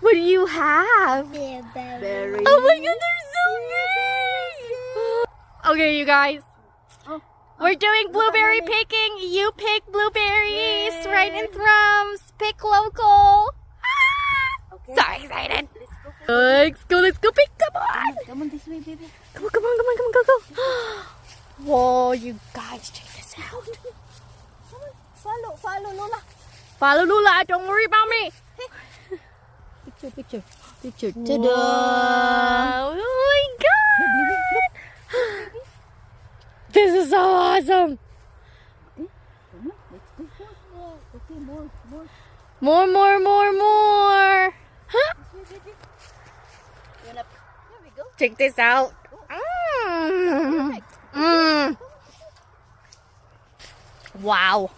What do you have? Berry. Oh my god, they're so big! Okay, you guys. We're doing blueberry picking. You pick blueberries right in Thrums. Pick local. Okay. So excited. Let's go pick. Come on. Come on this way, baby. Come on, go. Whoa, you guys, check this out. Follow Lola. Follow Lula, don't worry about me. Picture. Ta-da. Oh my god. This is so awesome. Okay, more. More. Huh? There we go. Check this out. Mm. Wow.